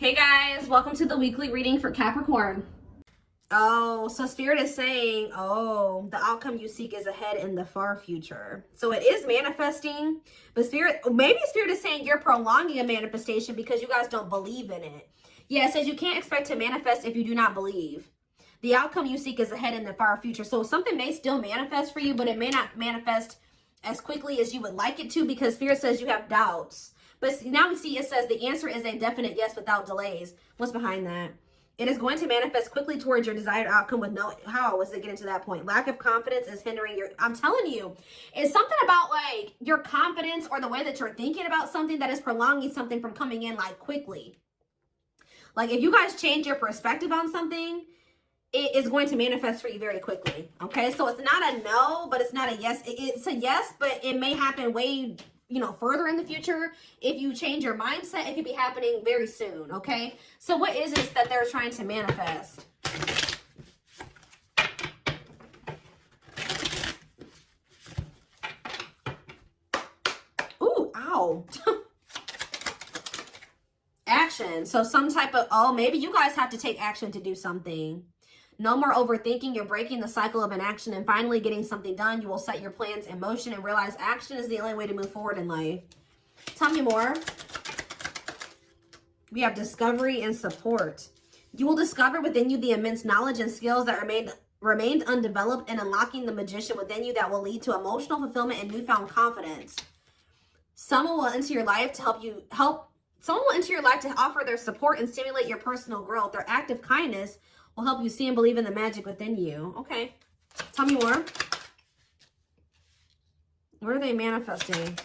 Hey guys, welcome to the weekly reading for Capricorn. Oh, so Spirit is saying, oh, the outcome you seek is ahead in the far future. So it is manifesting, but maybe Spirit is saying you're prolonging a manifestation because you guys don't believe in it. Yeah, it says you can't expect to manifest if you do not believe. The outcome you seek is ahead in the far future. So something may still manifest for you, but it may not manifest as quickly as you would like it to because Spirit says you have doubts. But now we see it says the answer is a definite yes without delays. What's behind that? It is going to manifest quickly towards your desired outcome with no, how was it getting to that point? Lack of confidence is hindering your, I'm telling you, it's something about like your confidence or the way that you're thinking about something that is prolonging something from coming in like quickly. Like if you guys change your perspective on something, it is going to manifest for you very quickly. Okay, so it's not a no, but it's not a yes. It's a yes, but it may happen way, further in the future. If you change your mindset, it could be happening very soon. Okay, so what is it that they're trying to manifest? Ooh, ow. Action. So some type of, oh, maybe you guys have to take action to do something. No more overthinking. You're breaking the cycle of inaction and finally getting something done. You will set your plans in motion and realize action is the only way to move forward in life. Tell me more. We have discovery and support. You will discover within you the immense knowledge and skills that remained undeveloped and unlocking the magician within you that will lead to emotional fulfillment and newfound confidence. Someone will enter your life to Someone will enter your life to offer their support and stimulate your personal growth. Their act of kindness will help you see and believe in the magic within you. Okay. Tell me more. What are they manifesting?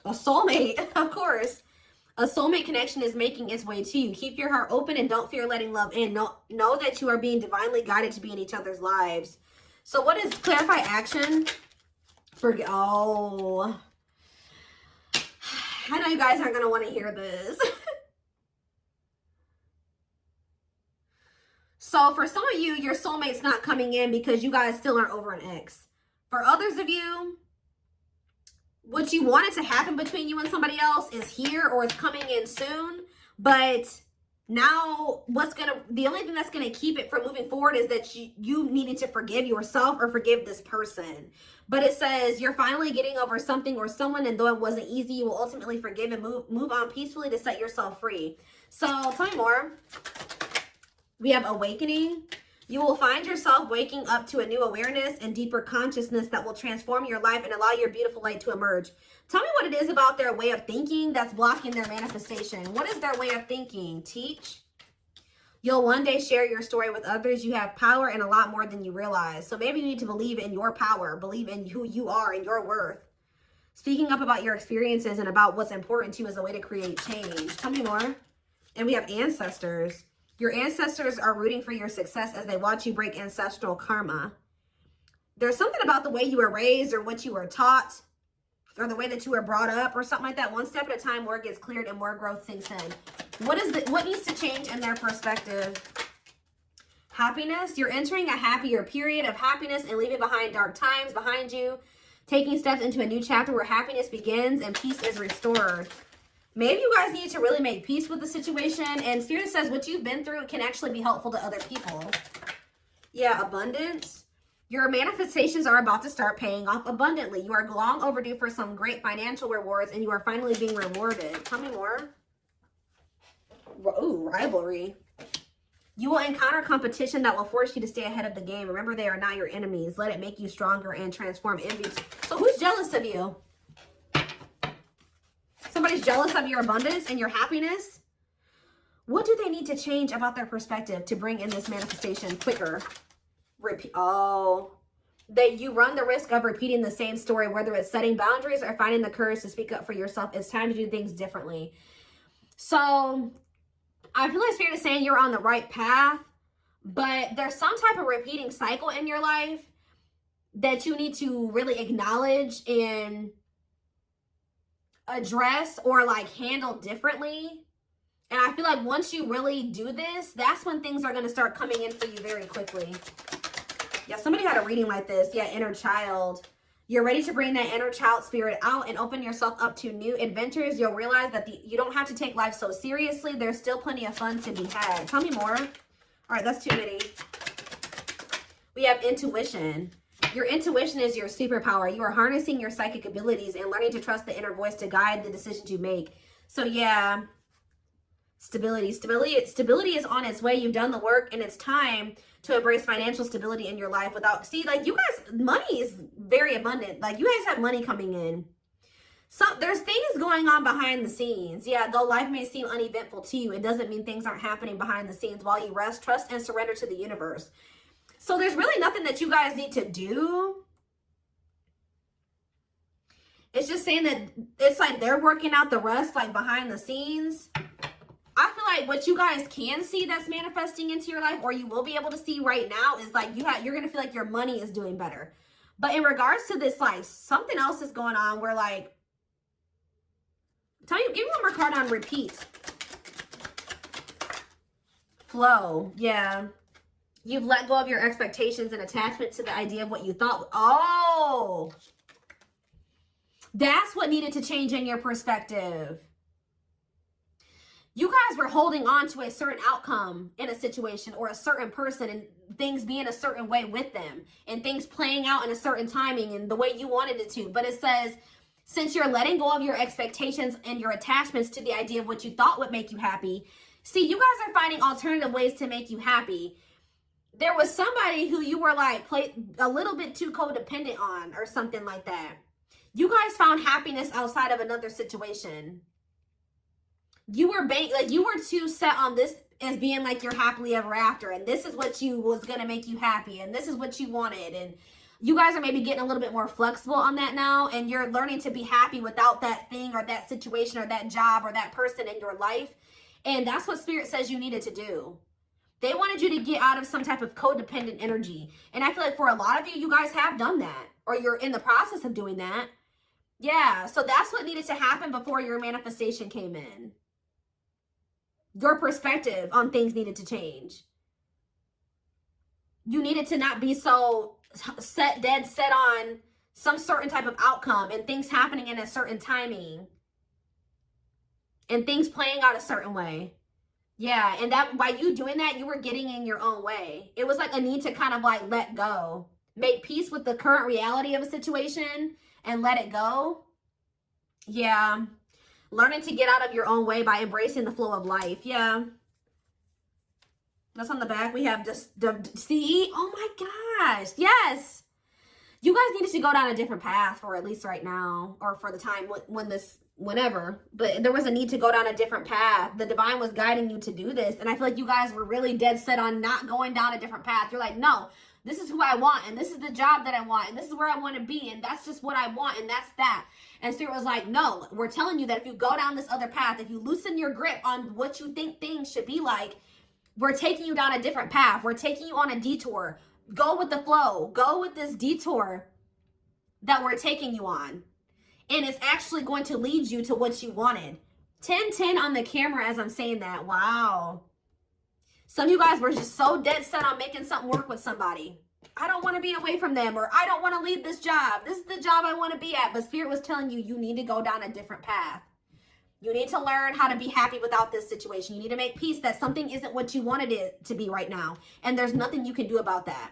A soulmate, of course. A soulmate connection is making its way to you. Keep your heart open and don't fear letting love in. Know that you are being divinely guided to be in each other's lives. So what is clarify action? Oh. I know you guys aren't going to want to hear this. So for some of you, your soulmate's not coming in because you guys still aren't over an ex. For others of you, what you wanted to happen between you and somebody else is here or it's coming in soon. But now the only thing that's going to keep it from moving forward is that you needed to forgive yourself or forgive this person. But it says you're finally getting over something or someone, and though it wasn't easy, you will ultimately forgive and move on peacefully to set yourself free. So tell me more. We have awakening. You will find yourself waking up to a new awareness and deeper consciousness that will transform your life and allow your beautiful light to emerge. Tell me what it is about their way of thinking that's blocking their manifestation. What is their way of thinking? Teach. You'll one day share your story with others. You have power and a lot more than you realize. So maybe you need to believe in your power, believe in who you are and your worth. Speaking up about your experiences and about what's important to you is a way to create change. Tell me more. And we have ancestors. Your ancestors are rooting for your success as they watch you break ancestral karma. There's something about the way you were raised or what you were taught or the way that you were brought up or something like that. One step at a time, more gets cleared and more growth sinks in. What needs to change in their perspective? Happiness. You're entering a happier period of happiness and leaving behind dark times behind you. Taking steps into a new chapter where happiness begins and peace is restored. Maybe you guys need to really make peace with the situation. And Spirit says what you've been through can actually be helpful to other people. Yeah, abundance. Your manifestations are about to start paying off abundantly. You are long overdue for some great financial rewards and you are finally being rewarded. Tell me more. Ooh, rivalry. You will encounter competition that will force you to stay ahead of the game. Remember, they are not your enemies. Let it make you stronger and transform envy. So who's jealous of you? Somebody's jealous of your abundance and your happiness. What do they need to change about their perspective to bring in this manifestation quicker? That you run the risk of repeating the same story, whether it's setting boundaries or finding the courage to speak up for yourself. It's time to do things differently. So I feel like Spirit is saying you're on the right path, but there's some type of repeating cycle in your life that you need to really acknowledge and address or like handle differently. And I feel like once you really do this, that's when things are going to start coming in for you very quickly. Yeah, somebody had a reading like this. Yeah, inner child. You're ready to bring that inner child spirit out and open yourself up to new adventures. You'll realize that you don't have to take life so seriously. There's still plenty of fun to be had. Tell me more. All right, that's too many. We have intuition. Your intuition is your superpower. You are harnessing your psychic abilities and learning to trust the inner voice to guide the decisions you make. So yeah, stability is on its way. You've done the work, and it's time to embrace financial stability in your life. Without, see, like, you guys, money is very abundant. Like, you guys have money coming in. So there's things going on behind the scenes. Yeah, though life may seem uneventful to you, it doesn't mean things aren't happening behind the scenes while you rest, trust, and surrender to the universe. So there's really nothing that you guys need to do. It's just saying that it's like they're working out the rest, like, behind the scenes. I feel like what you guys can see that's manifesting into your life, or you will be able to see right now, is like you're going to feel like your money is doing better. But in regards to this, like, something else is going on where, like, give me one more card on repeat. Flow. Yeah. You've let go of your expectations and attachment to the idea of what you thought. Oh, that's what needed to change in your perspective. You guys were holding on to a certain outcome in a situation or a certain person, and things being a certain way with them and things playing out in a certain timing and the way you wanted it to. But it says, since you're letting go of your expectations and your attachments to the idea of what you thought would make you happy, see, you guys are finding alternative ways to make you happy. There was somebody who you were like a little bit too codependent on or something like that. You guys found happiness outside of another situation. You were you were too set on this as being like your happily ever after, and this is what you was gonna make you happy, and this is what you wanted, and you guys are maybe getting a little bit more flexible on that now, and you're learning to be happy without that thing or that situation or that job or that person in your life. And that's what Spirit says you needed to do. They wanted you to get out of some type of codependent energy. And I feel like for a lot of you, you guys have done that, or you're in the process of doing that. Yeah, so that's what needed to happen before your manifestation came in. Your perspective on things needed to change. You needed to not be so dead set on some certain type of outcome and things happening in a certain timing and things playing out a certain way. Yeah, and that by you doing that, you were getting in your own way. It was like a need to kind of like let go. Make peace with the current reality of a situation and let it go. Yeah. Learning to get out of your own way by embracing the flow of life. Yeah. That's on the back. We have just, see? Oh my gosh. Yes. You guys needed to go down a different path for at least right now, or for the time whenever. But there was a need to go down a different path. The divine was guiding you to do this. And I feel like you guys were really dead set on not going down a different path. You're like, no, this is who I want, and this is the job that I want, and this is where I want to be, and that's just what I want, and that's that. And Spirit was like, no, we're telling you that if you go down this other path, if you loosen your grip on what you think things should be like, we're taking you down a different path. We're taking you on a detour. Go with the flow. Go with this detour that we're taking you on. And it's actually going to lead you to what you wanted. 10-10 on the camera as I'm saying that. Wow. Some of you guys were just so dead set on making something work with somebody. I don't want to be away from them, or I don't want to leave this job. This is the job I want to be at. But Spirit was telling you, you need to go down a different path. You need to learn how to be happy without this situation. You need to make peace that something isn't what you wanted it to be right now. And there's nothing you can do about that.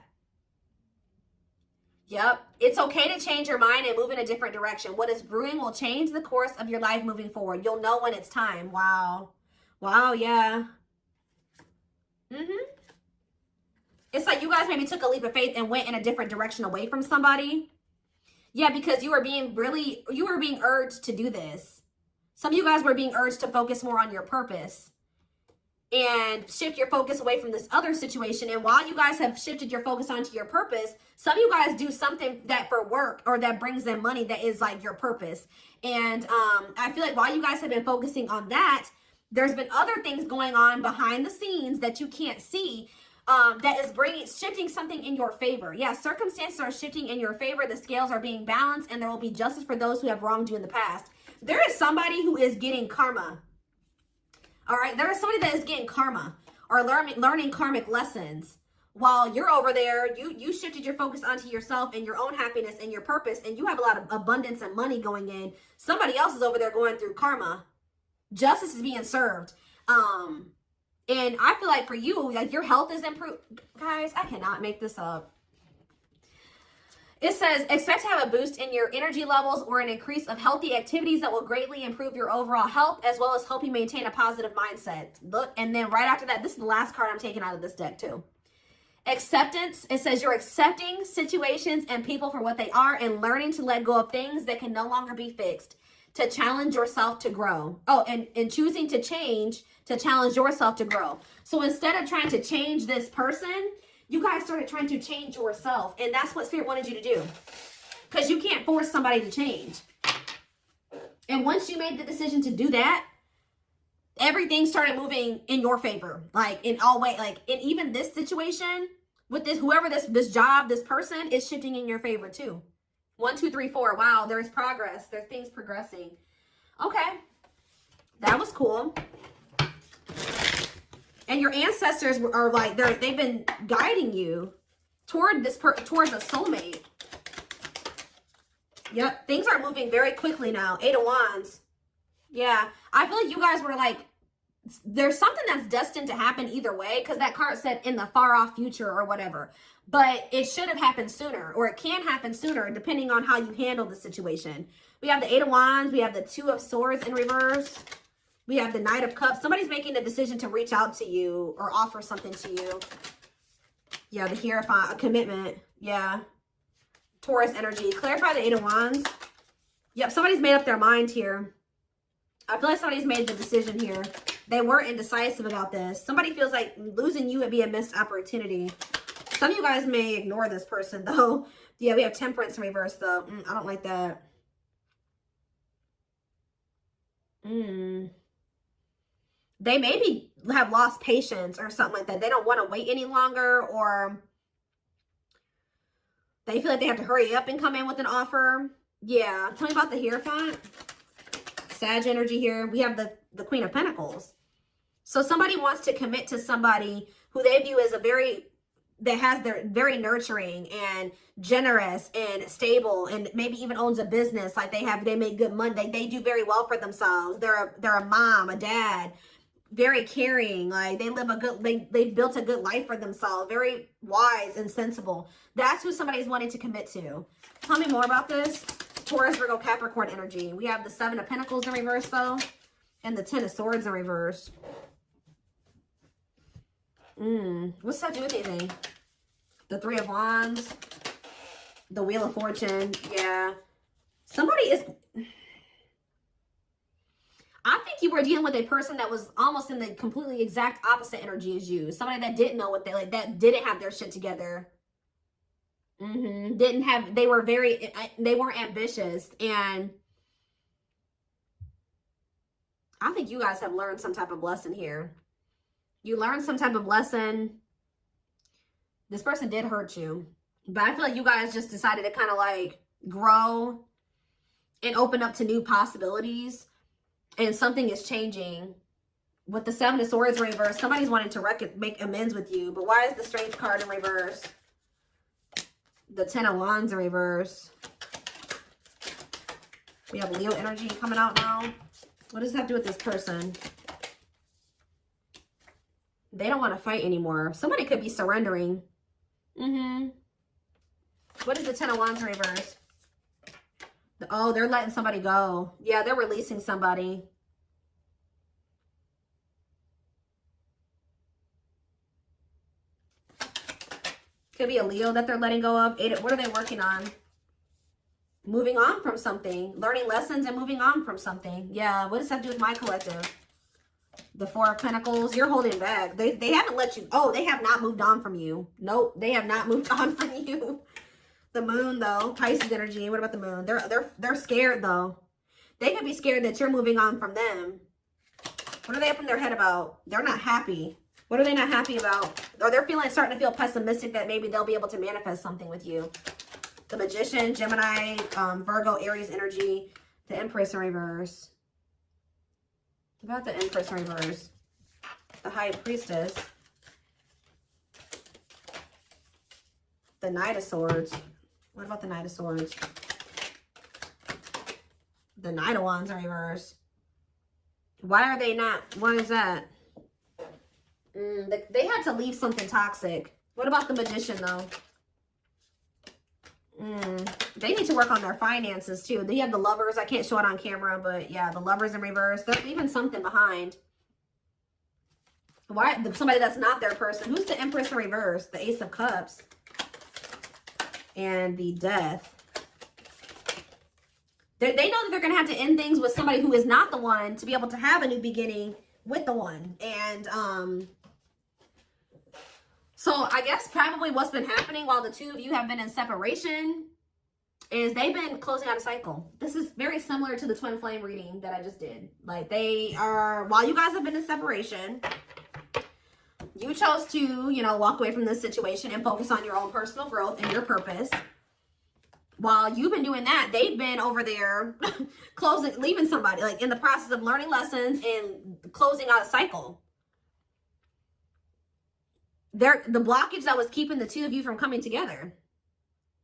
Yep. It's okay to change your mind and move in a different direction. What is brewing will change the course of your life moving forward. You'll know when it's time. Wow. Wow, yeah. It's like you guys maybe took a leap of faith and went in a different direction away from somebody. Yeah, because you were being urged to do this. Some of you guys were being urged to focus more on your purpose and shift your focus away from this other situation. And while you guys have shifted your focus onto your purpose, some of you guys do something that for work or that brings them money that is like your purpose. And I feel like while you guys have been focusing on that, there's been other things going on behind the scenes that you can't see that is shifting something in your favor. Yeah, circumstances are shifting in your favor. The scales are being balanced, and there will be justice for those who have wronged you in the past. There is somebody who is getting karma. All right, there is somebody that is getting karma or learning karmic lessons. while you're over there, you shifted your focus onto yourself and your own happiness and your purpose, and you have a lot of abundance and money going in. Somebody else is over there going through karma. Justice is being served. And I feel like for you, like your health is improved. Guys, I cannot make this up. It says, expect to have a boost in your energy levels or an increase of healthy activities that will greatly improve your overall health, as well as help you maintain a positive mindset. Look, and then right after that, this is the last card I'm taking out of this deck too. Acceptance. It says you're accepting situations and people for what they are and learning to let go of things that can no longer be fixed, to challenge yourself to grow. Oh, and choosing to change, to challenge yourself to grow. So instead of trying to change this person, you guys started trying to change yourself. And that's what Spirit wanted you to do. Because you can't force somebody to change. And once you made the decision to do that, everything started moving in your favor. Like in all way, like in even this situation with this, whoever this job, this person is shifting in your favor too. 1, 2, 3, 4. Wow, there's progress. There's things progressing. Okay. That was cool. And your ancestors are like, they've been guiding you toward towards a soulmate. Yep. Things are moving very quickly now. 8 of Wands. Yeah. I feel like you guys were like, there's something that's destined to happen either way, because that card said in the far off future or whatever. But it should have happened sooner, or it can happen sooner, depending on how you handle the situation. We have the 8 of Wands. We have the 2 of Swords in reverse. We have the Knight of Cups. Somebody's making the decision to reach out to you or offer something to you. Yeah, the Hierophant, a commitment. Yeah. Taurus energy. Clarify the 8 of Wands. Yep, somebody's made up their mind here. I feel like somebody's made the decision here. They were indecisive about this. Somebody feels like losing you would be a missed opportunity. Some of you guys may ignore this person, though. Yeah, we have Temperance in reverse, though. I don't like that. They maybe have lost patience or something like that. They don't want to wait any longer, or they feel like they have to hurry up and come in with an offer. Yeah. Tell me about the Hierophant. Sag energy here. We have the Queen of Pentacles. So somebody wants to commit to somebody who they view as they're very nurturing and generous and stable, and maybe even owns a business. Like they make good money. They do very well for themselves. They're a mom, a dad, very caring. Like they built a good life for themselves. Very wise and sensible. That's who somebody's wanting to commit to. Tell me more about this. Taurus, Virgo, Capricorn energy. We have the 7 of Pentacles in reverse, though, and the 10 of Swords in reverse. What's that do with anything? The 3 of Wands, the Wheel of Fortune. Yeah. Somebody is... I think you were dealing with a person that was almost in the completely exact opposite energy as you. Somebody that didn't know what that didn't have their shit together. They weren't ambitious, and I think you guys have learned some type of lesson here. You learned some type of lesson. This person did hurt you, but I feel like you guys just decided to kind of like grow and open up to new possibilities, and something is changing. With the 7 of Swords in reverse, somebody's wanting to make amends with you, but why is the Strength card in reverse? The 10 of Wands in reverse. We have Leo energy coming out now. What does that have to do with this person? They don't want to fight anymore. Somebody could be surrendering. What is the 10 of Wands in reverse? Oh, they're letting somebody go. Yeah, they're releasing somebody. Could be a Leo that they're letting go of. What are they working on? Moving on from something. Learning lessons and moving on from something. Yeah, what does that do with my collective? The 4 of Pentacles. You're holding back. They haven't let you... Oh, they have not moved on from you. Nope, they have not moved on from you. The Moon, though. Pisces energy. What about the Moon? They're scared, though. They could be scared that you're moving on from them. What are they up in their head about? They're not happy. What are they not happy about? Or they're starting to feel pessimistic that maybe they'll be able to manifest something with you. The Magician, Gemini, Virgo, Aries energy, the Empress in reverse. What about the Empress in reverse? The High Priestess. The Knight of Swords. What about the Knight of Swords? The Knight of Wands in reverse. Why are they not? What is that? They had to leave something toxic. What about the Magician, though? They need to work on their finances, too. They have the Lovers. I can't show it on camera, but yeah, the Lovers in reverse. They're leaving something behind. Why? Somebody that's not their person. Who's the Empress in reverse? The Ace of Cups. And the Death. They know that they're going to have to end things with somebody who is not the one to be able to have a new beginning with the one. And, so I guess probably what's been happening while the two of you have been in separation is they've been closing out a cycle. This is very similar to the twin flame reading that I just did. Like they are, while you guys have been in separation, you chose to, you know, walk away from this situation and focus on your own personal growth and your purpose. While you've been doing that, they've been over there leaving somebody, like in the process of learning lessons and closing out a cycle. The blockage that was keeping the two of you from coming together.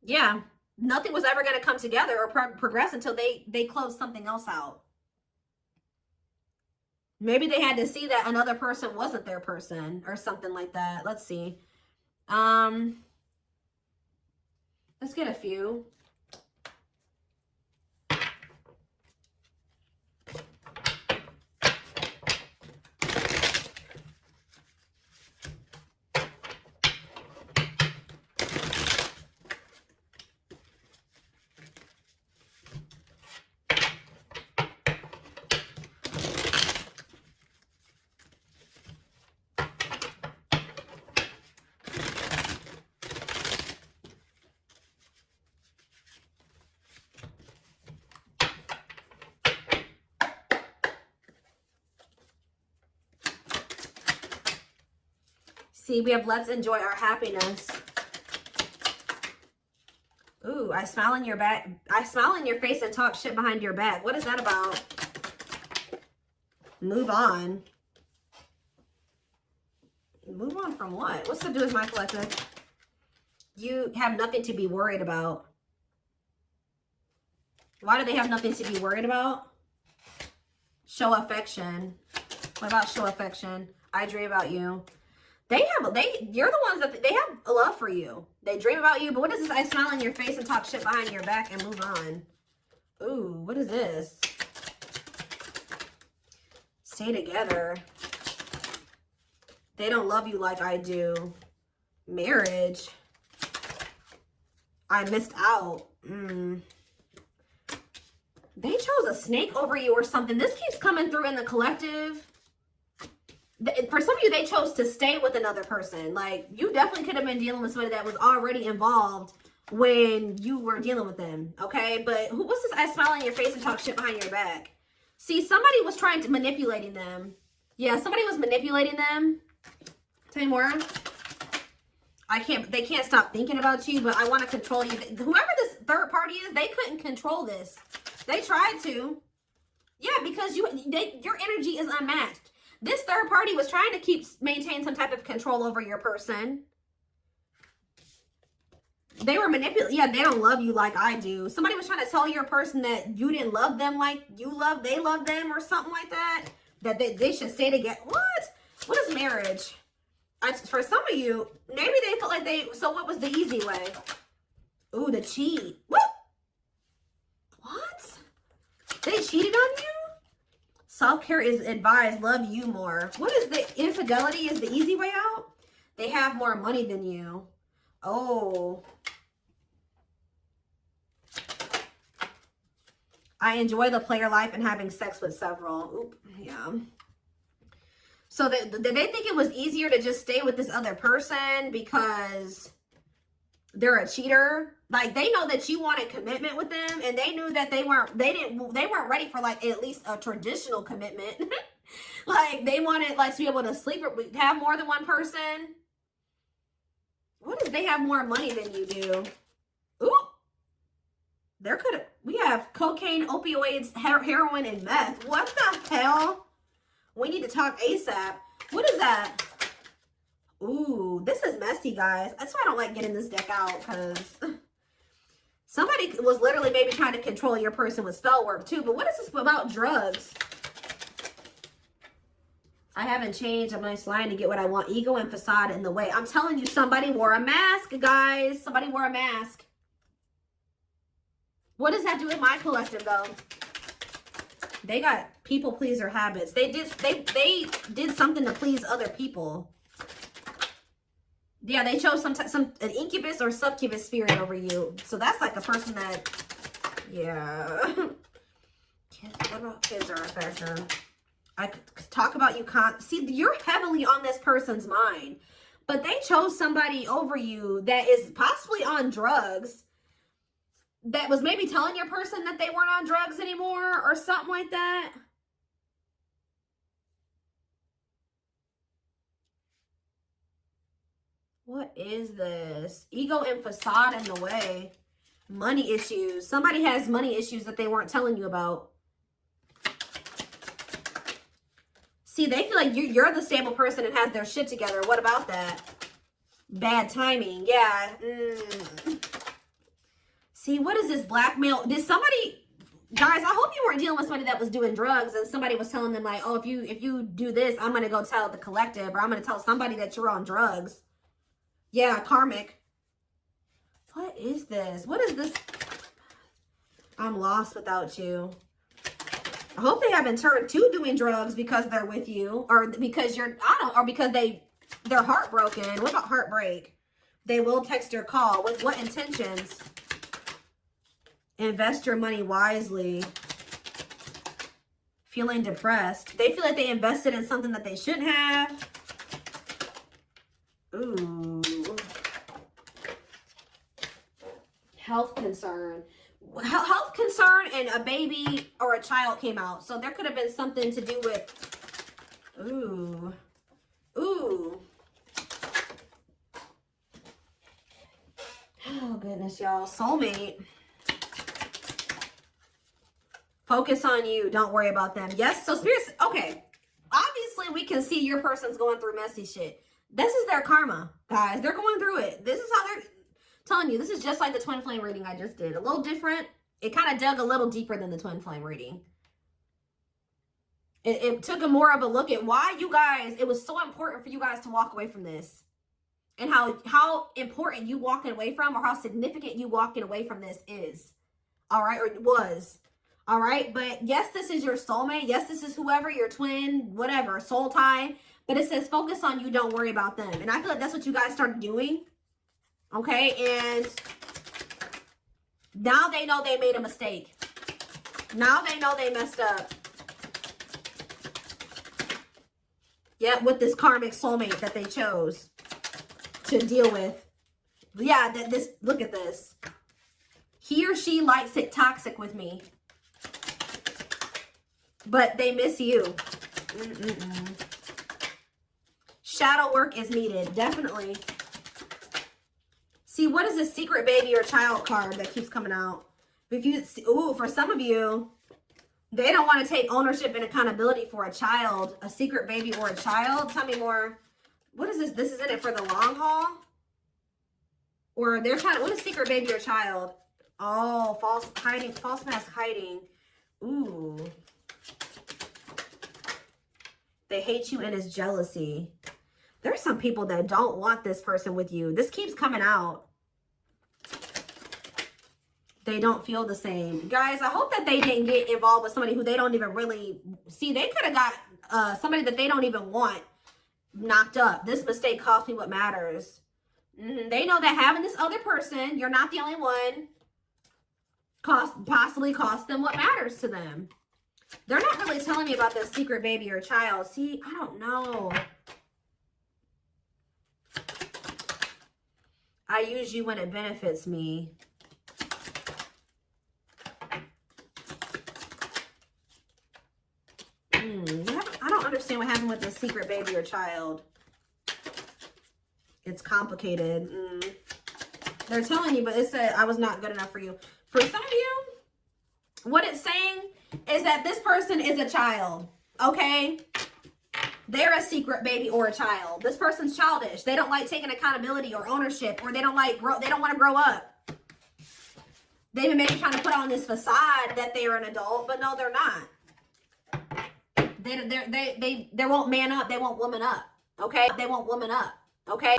Yeah, nothing was ever going to come together or progress until they closed something else out. Maybe they had to see that another person wasn't their person or something like that. Let's see. Let's get a few. See, we have let's enjoy our happiness. Ooh, I smile in your back. I smile in your face and talk shit behind your back. What is that about? Move on. Move on from what? What's to do with my collective? You have nothing to be worried about. Why do they have nothing to be worried about? Show affection. What about show affection? I dream about you. You're the ones that they have a love for you. They dream about you, but what is this? I smile in your face and talk shit behind your back and move on. Ooh, what is this? Stay together. They don't love you like I do. Marriage. I missed out. They chose a snake over you or something. This keeps coming through in the collective. For some of you, they chose to stay with another person. Like, you definitely could have been dealing with somebody that was already involved when you were dealing with them, okay? But what's this? I smile in your face and talk shit behind your back. See, somebody was trying to manipulating them. Yeah, somebody was manipulating them. Tell me more. They can't stop thinking about you, but I want to control you. Whoever this third party is, they couldn't control this. They tried to. Yeah, because your energy is unmatched. This third party was trying to maintain some type of control over your person. They were manipulating. Yeah, they don't love you like I do. Somebody was trying to tell your person that you didn't love them like they love them or something like that. That they should stay together. What? What is marriage? For some of you, maybe they felt like so what was the easy way? Ooh, the cheat. What? They cheated on you? Self-care is advised. Love you more. What is the infidelity is the easy way out? They have more money than you. Oh. I enjoy the player life and having sex with several. Oop, yeah. So they think it was easier to just stay with this other person because they're a cheater. Like, they know that you wanted commitment with them, and they knew that they weren't ready for like at least a traditional commitment. Like, they wanted like to be able to sleep or have more than one person. What if they have more money than you do? Ooh. We have cocaine, opioids, heroin, and meth. What the hell? We need to talk ASAP. What is that? Ooh, this is messy, guys. That's why I don't like getting this deck out, because somebody was literally maybe trying to control your person with spell work too. But what is this about drugs? I haven't changed. I'm nice lying to get what I want. Ego and facade in the way. I'm telling you, somebody wore a mask, guys. Somebody wore a mask. What does that do with my collective, though? They got people pleaser habits. They did something to please other people. Yeah, they chose an incubus or succubus spirit over you. So that's like a person that, yeah. What about kids are a factor? I could talk about you. See, you're heavily on this person's mind, but they chose somebody over you that is possibly on drugs, that was maybe telling your person that they weren't on drugs anymore or something like that. What is this? Ego and facade in the way. Money issues. Somebody has money issues that they weren't telling you about. See, they feel like you're the stable person and has their shit together. What about that? Bad timing. Yeah. See, what is this blackmail? Did somebody, guys, I hope you weren't dealing with somebody that was doing drugs and somebody was telling them like, oh, if you do this, I'm going to go tell the collective, or I'm going to tell somebody that you're on drugs. Yeah, karmic. What is this? What is this? I'm lost without you. I hope they haven't turned to doing drugs because they're with you, or because you're, or because they're heartbroken. What about heartbreak? They will text or call. With what intentions? Invest your money wisely. Feeling depressed. They feel like they invested in something that they shouldn't have. Ooh. Health concern. Health concern and a baby or a child came out. So there could have been something to do with, ooh. Ooh. Oh, goodness, y'all. Soulmate. Focus on you. Don't worry about them. Yes, so spirits, okay. Obviously, we can see your person's going through messy shit. This is their karma, guys. They're going through it. This is how they're telling you. This is just like the twin flame reading I just did. A little different. It kind of dug a little deeper than the twin flame reading. It took a more of a look at why you guys, it was so important for you guys to walk away from this. And how important you walking away from, or how significant you walking away from this is. All right, or it was. All right, but yes, this is your soulmate. Yes, this is whoever, your twin, whatever, soul tie. But it says focus on you, don't worry about them. And I feel like that's what you guys started doing. Okay, and now they know they made a mistake. Now they know they messed up. Yeah, with this karmic soulmate that they chose to deal with. Yeah, look at this. He or she likes it toxic with me. But they miss you. Shadow work is needed, definitely. See, what is this secret baby or child card that keeps coming out? If you, ooh, for some of you, they don't want to take ownership and accountability for a child, a secret baby or a child. Tell me more. What is this? This is in it for the long haul? Or they're trying to, what is secret baby or child? Oh, false mask hiding. Ooh. They hate you and it's jealousy. There's some people that don't want this person with you. This keeps coming out. They don't feel the same. Guys, I hope that they didn't get involved with somebody who they don't even really see. They could have got somebody that they don't even want knocked up. This mistake cost me what matters. They know that having this other person, you're not the only one, possibly cost them what matters to them. They're not really telling me about this secret baby or child. See, I don't know. I use you when it benefits me. I don't understand what happened with this secret baby or child. It's complicated. They're telling you, but it said I was not good enough for you. For some of you, what it's saying is that this person is a child, okay? They're a secret baby or a child. This person's childish. They don't like taking accountability or ownership, or they don't want to grow up. They've been maybe trying to put on this facade that they're an adult, but no, they're not. They won't man up. They won't woman up. Okay? They won't woman up. Okay?